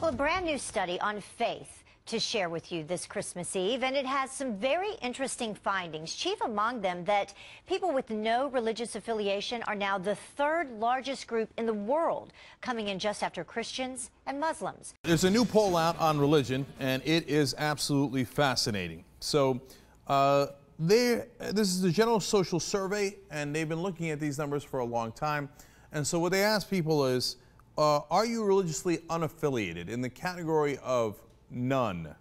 Well, a brand new study on faith to share with you this Christmas Eve, and it has some very interesting findings. Chief among them that people with no religious affiliation are now the third largest group in the world, coming in just after Christians and Muslims. There's a new poll out on religion, and it is absolutely fascinating. So this is the General Social Survey, and they've been looking at these numbers for a long time. And so what they ask people is, are you religiously unaffiliated in the category of none,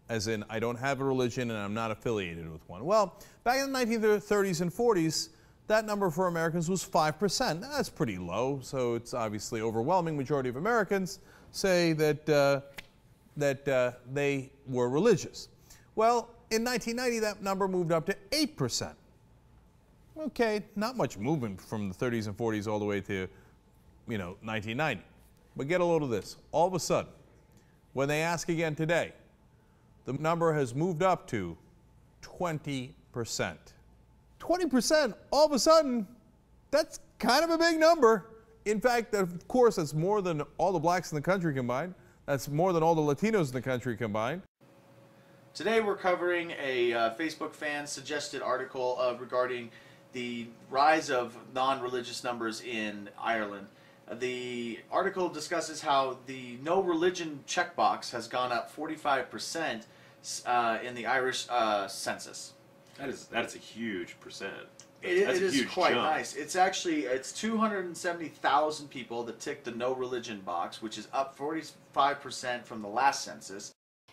as in I don't have a religion and I'm not affiliated with one? Well, back in the 1930s and 40s, that number for Americans was 5%. That's pretty low, so it's obviously overwhelming majority of Americans say that they were religious. Well, in 1990, that number moved up to 8%. Okay, not much movement from the 30s and 40s all the way to 1990. But get a load of this. All of a sudden, when they ask again today, the number has moved up to 20%. 20%, all of a sudden, that's kind of a big number. In fact, of course, that's more than all the blacks in the country combined. That's more than all the Latinos in the country combined. Today we're covering a Facebook fan suggested article regarding the rise of non-religious numbers in Ireland. The article discusses how the no religion checkbox has gone up 45% in the Irish census. That is a huge percent. It is quite nice. It's 270,000 people that tick the no religion box, which is up 45% from the last census.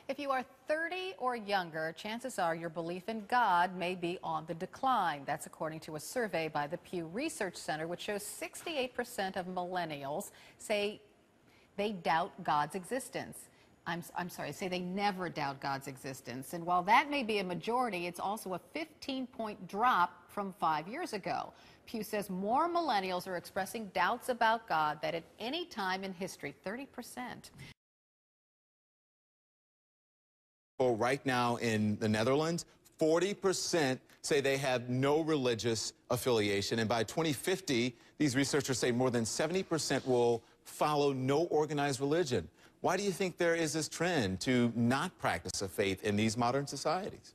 If you are 30 or younger, chances are your belief in God may be on the decline. That's according to a survey by the Pew Research Center, which shows 68% of millennials say they doubt God's existence. I'm sorry, say they never doubt God's existence. And while that may be a majority, it's also a 15-point drop from 5 years ago. Pew says more millennials are expressing doubts about God than at any time in history, 30%. Right now in the Netherlands, 40% say they have no religious affiliation. And by 2050, these researchers say more than 70% will follow no organized religion. Why do you think there is this trend to not practice a faith in these modern societies?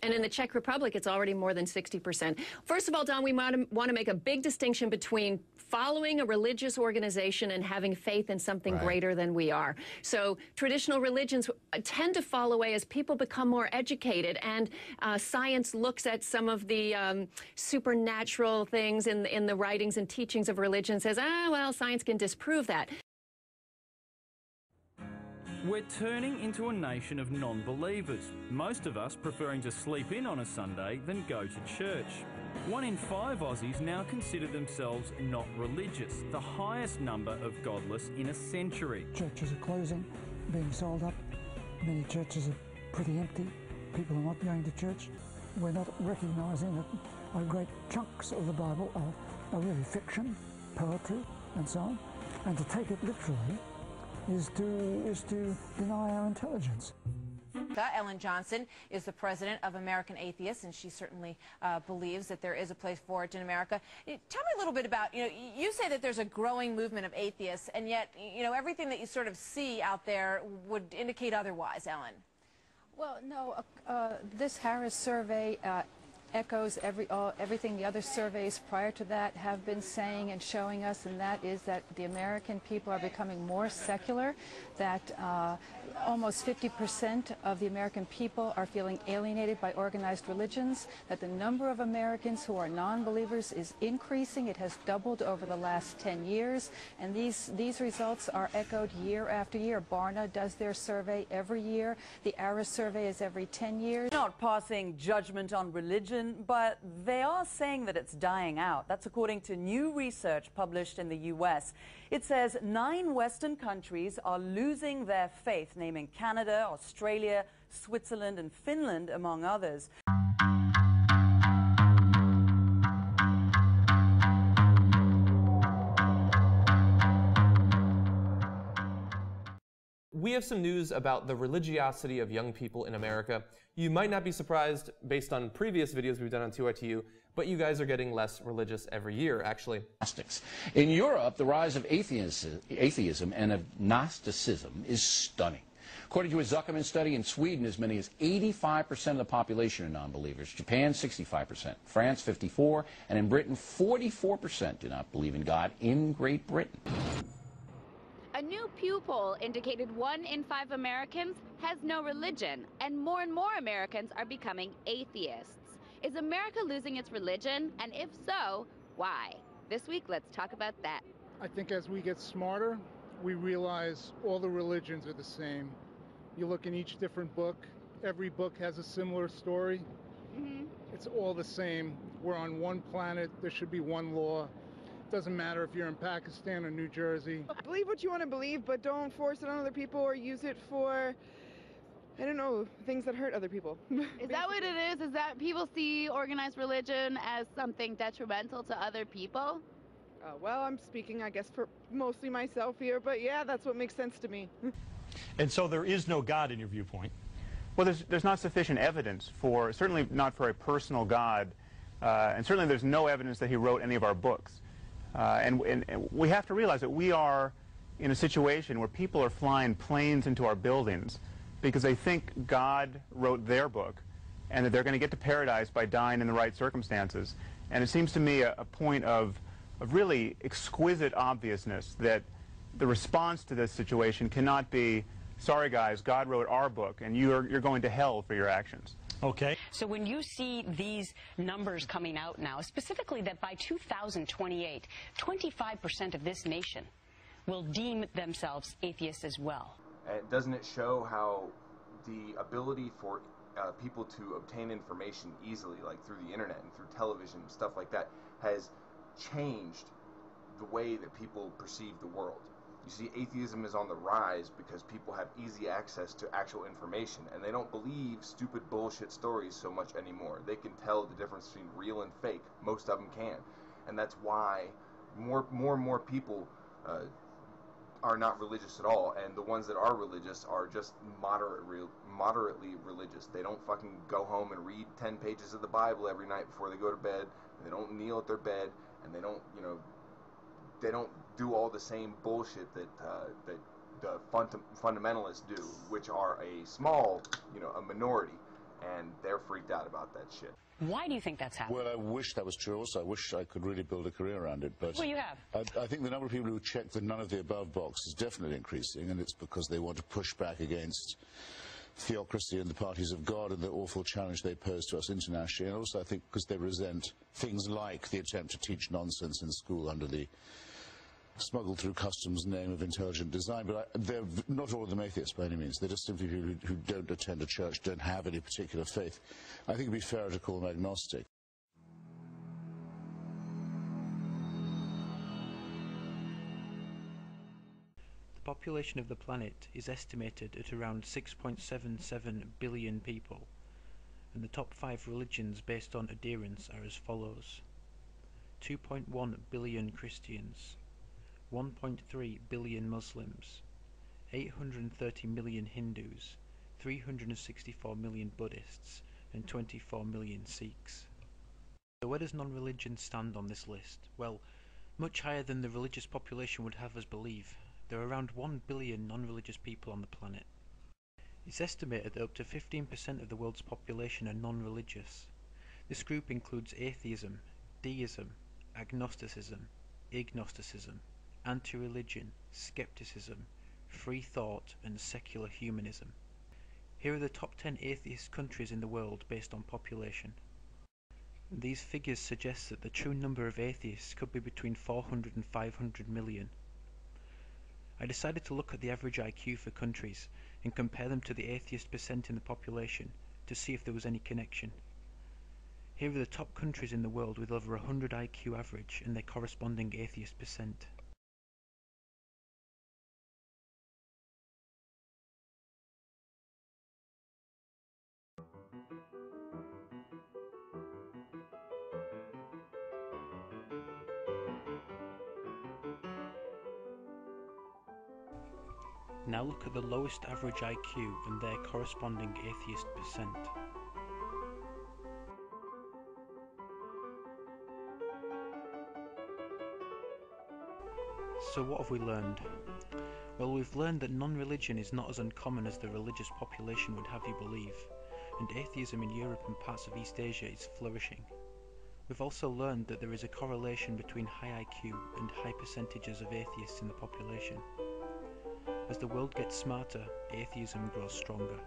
And in the Czech Republic, it's already more than 60%. First of all, Don, we want to make a big distinction between following a religious organization and having faith in something greater than we are. So traditional religions tend to fall away as people become more educated, and science looks at some of the supernatural things in the writings and teachings of religion, says, well, science can disprove that. We're turning into a nation of non-believers, most of us preferring to sleep in on a Sunday than go to church. 1 in 5 Aussies now consider themselves not religious, the highest number of godless in a century. Churches are closing, being sold up. Many churches are pretty empty. People are not going to church. We're not recognising that great chunks of the Bible are really fiction, poetry, and so on. And to take it literally is to deny our intelligence. Ellen Johnson is the president of American Atheists, and she certainly believes that there is a place for it in America. Tell me a little bit about, you say that there's a growing movement of atheists, and yet, everything that you sort of see out there would indicate otherwise, Ellen. Well, no, this Harris survey echoes everything the other surveys prior to that have been saying and showing us, and that is that the American people are becoming more secular, that almost 50% of the American people are feeling alienated by organized religions, that the number of Americans who are non-believers is increasing. It has doubled over the last 10 years, and these results are echoed year after year. Barna does their survey every year. The ARA survey is every 10 years. Not passing judgment on religion, but they are saying that it's dying out. That's according to new research published in the U.S. It says 9 Western countries are losing their faith, naming Canada, Australia, Switzerland, and Finland, among others. we have some news about the religiosity of young people in America. You might not be surprised based on previous videos we've done on 2ITU, but you guys are getting less religious every year, actually. In Europe, the rise of atheism and of Gnosticism is stunning. According to a Zuckerman study, in Sweden, as many as 85% of the population are non-believers. Japan, 65%. France, 54%. And in Britain, 44% do not believe in God in Great Britain. A new Pew poll indicated 1 in 5 Americans has no religion, and more Americans are becoming atheists. Is America losing its religion? And if so, why? This week, let's talk about that. I think as we get smarter, we realize all the religions are the same. You look in each different book, every book has a similar story. It's all the same. We're on one planet, there should be one law. Doesn't matter if you're in Pakistan or New Jersey. Believe what you want to believe, but don't force it on other people or use it for, I don't know, things that hurt other people. Is that what it is? Is that people see organized religion as something detrimental to other people? Well, I'm speaking, I guess, for mostly myself here, but yeah, that's what makes sense to me. And so there is no God in your viewpoint? Well, there's not sufficient evidence for, certainly not for a personal God, and certainly there's no evidence that he wrote any of our books. And we have to realize that we are in a situation where people are flying planes into our buildings because they think God wrote their book and that they're going to get to paradise by dying in the right circumstances. And it seems to me a point of really exquisite obviousness that the response to this situation cannot be, sorry guys, God wrote our book and you're going to hell for your actions. Okay. So when you see these numbers coming out now, specifically that by 2028, 25% of this nation will deem themselves atheists as well. Doesn't it show how the ability for people to obtain information easily, like through the internet and through television and stuff like that, has changed the way that people perceive the world? You see, atheism is on the rise because people have easy access to actual information, and they don't believe stupid bullshit stories so much anymore. They can tell the difference between real and fake. Most of them can. And that's why more and more people are not religious at all, and the ones that are religious are just moderately religious. They don't fucking go home and read 10 pages of the Bible every night before they go to bed. They don't kneel at their bed, and they don't, they don't do all the same bullshit that the fundamentalists do, which are a small, a minority, and they're freaked out about that shit. Why do you think that's happening? Well, I wish that was true also. I wish I could really build a career around it. But well, you have. I think the number of people who check the none of the above box is definitely increasing, and it's because they want to push back against theocracy and the parties of God and the awful challenge they pose to us internationally, and also I think because they resent things like the attempt to teach nonsense in school under the smuggled through customs name of intelligent design. But they're not all of them atheists by any means. They're just simply people who don't attend a church, don't have any particular faith. I think it would be fairer to call them agnostic. The population of the planet is estimated at around 6.77 billion people, and the top 5 religions based on adherence are as follows: 2.1 billion Christians, 1.3 billion Muslims, 830 million Hindus, 364 million Buddhists, and 24 million Sikhs. So where does non-religion stand on this list? Well, much higher than the religious population would have us believe. There are around 1 billion non-religious people on the planet. It's estimated that up to 15% of the world's population are non-religious. This group includes atheism, deism, agnosticism, agnosticism, anti-religion, skepticism, free thought, and secular humanism. Here are the top 10 atheist countries in the world based on population. These figures suggest that the true number of atheists could be between 400 and 500 million. I decided to look at the average IQ for countries and compare them to the atheist percent in the population to see if there was any connection. Here are the top countries in the world with over 100 IQ average and their corresponding atheist percent. Now look at the lowest average IQ and their corresponding atheist percent. So what have we learned? Well, we've learned that non-religion is not as uncommon as the religious population would have you believe, and atheism in Europe and parts of East Asia is flourishing. We've also learned that there is a correlation between high IQ and high percentages of atheists in the population. As the world gets smarter, atheism grows stronger.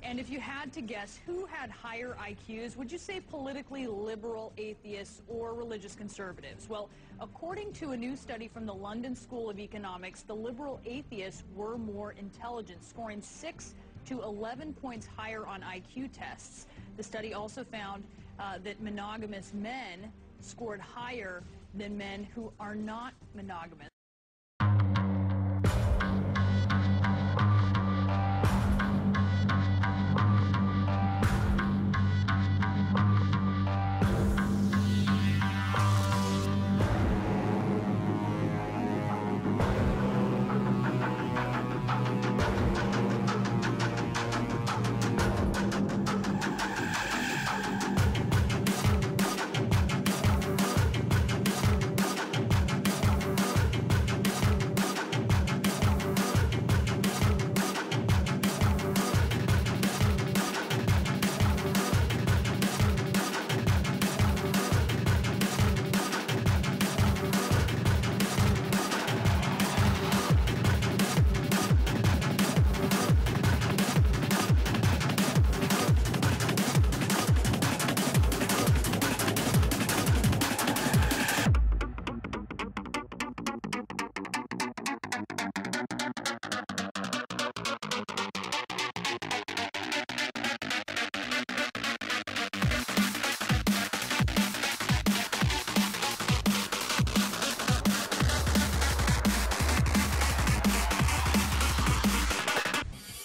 And if you had to guess who had higher IQs, would you say politically liberal atheists or religious conservatives? Well, according to a new study from the London School of Economics, the liberal atheists were more intelligent, scoring 6 to 11 points higher on IQ tests. The study also found that monogamous men scored higher than men who are not monogamous.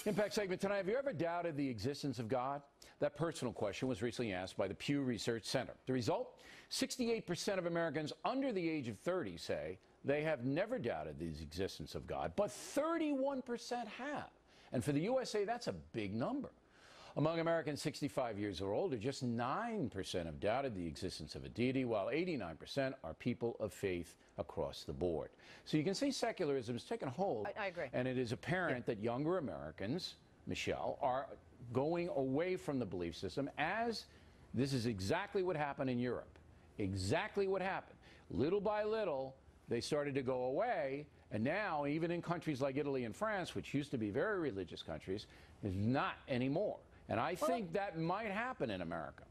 Impact segment tonight. Have you ever doubted the existence of God? That personal question was recently asked by the Pew Research Center. The result? 68% of Americans under the age of 30 say they have never doubted the existence of God, but 31% have. And for the USA, that's a big number. Among Americans 65 years or older, just 9% have doubted the existence of a deity, while 89% are people of faith across the board. So you can see secularism has taken hold. I agree. And it is apparent that younger Americans, Michelle, are going away from the belief system, as this is exactly what happened in Europe. Exactly what happened. Little by little, they started to go away, and now, even in countries like Italy and France, which used to be very religious countries, is not anymore. And I think that might happen in America.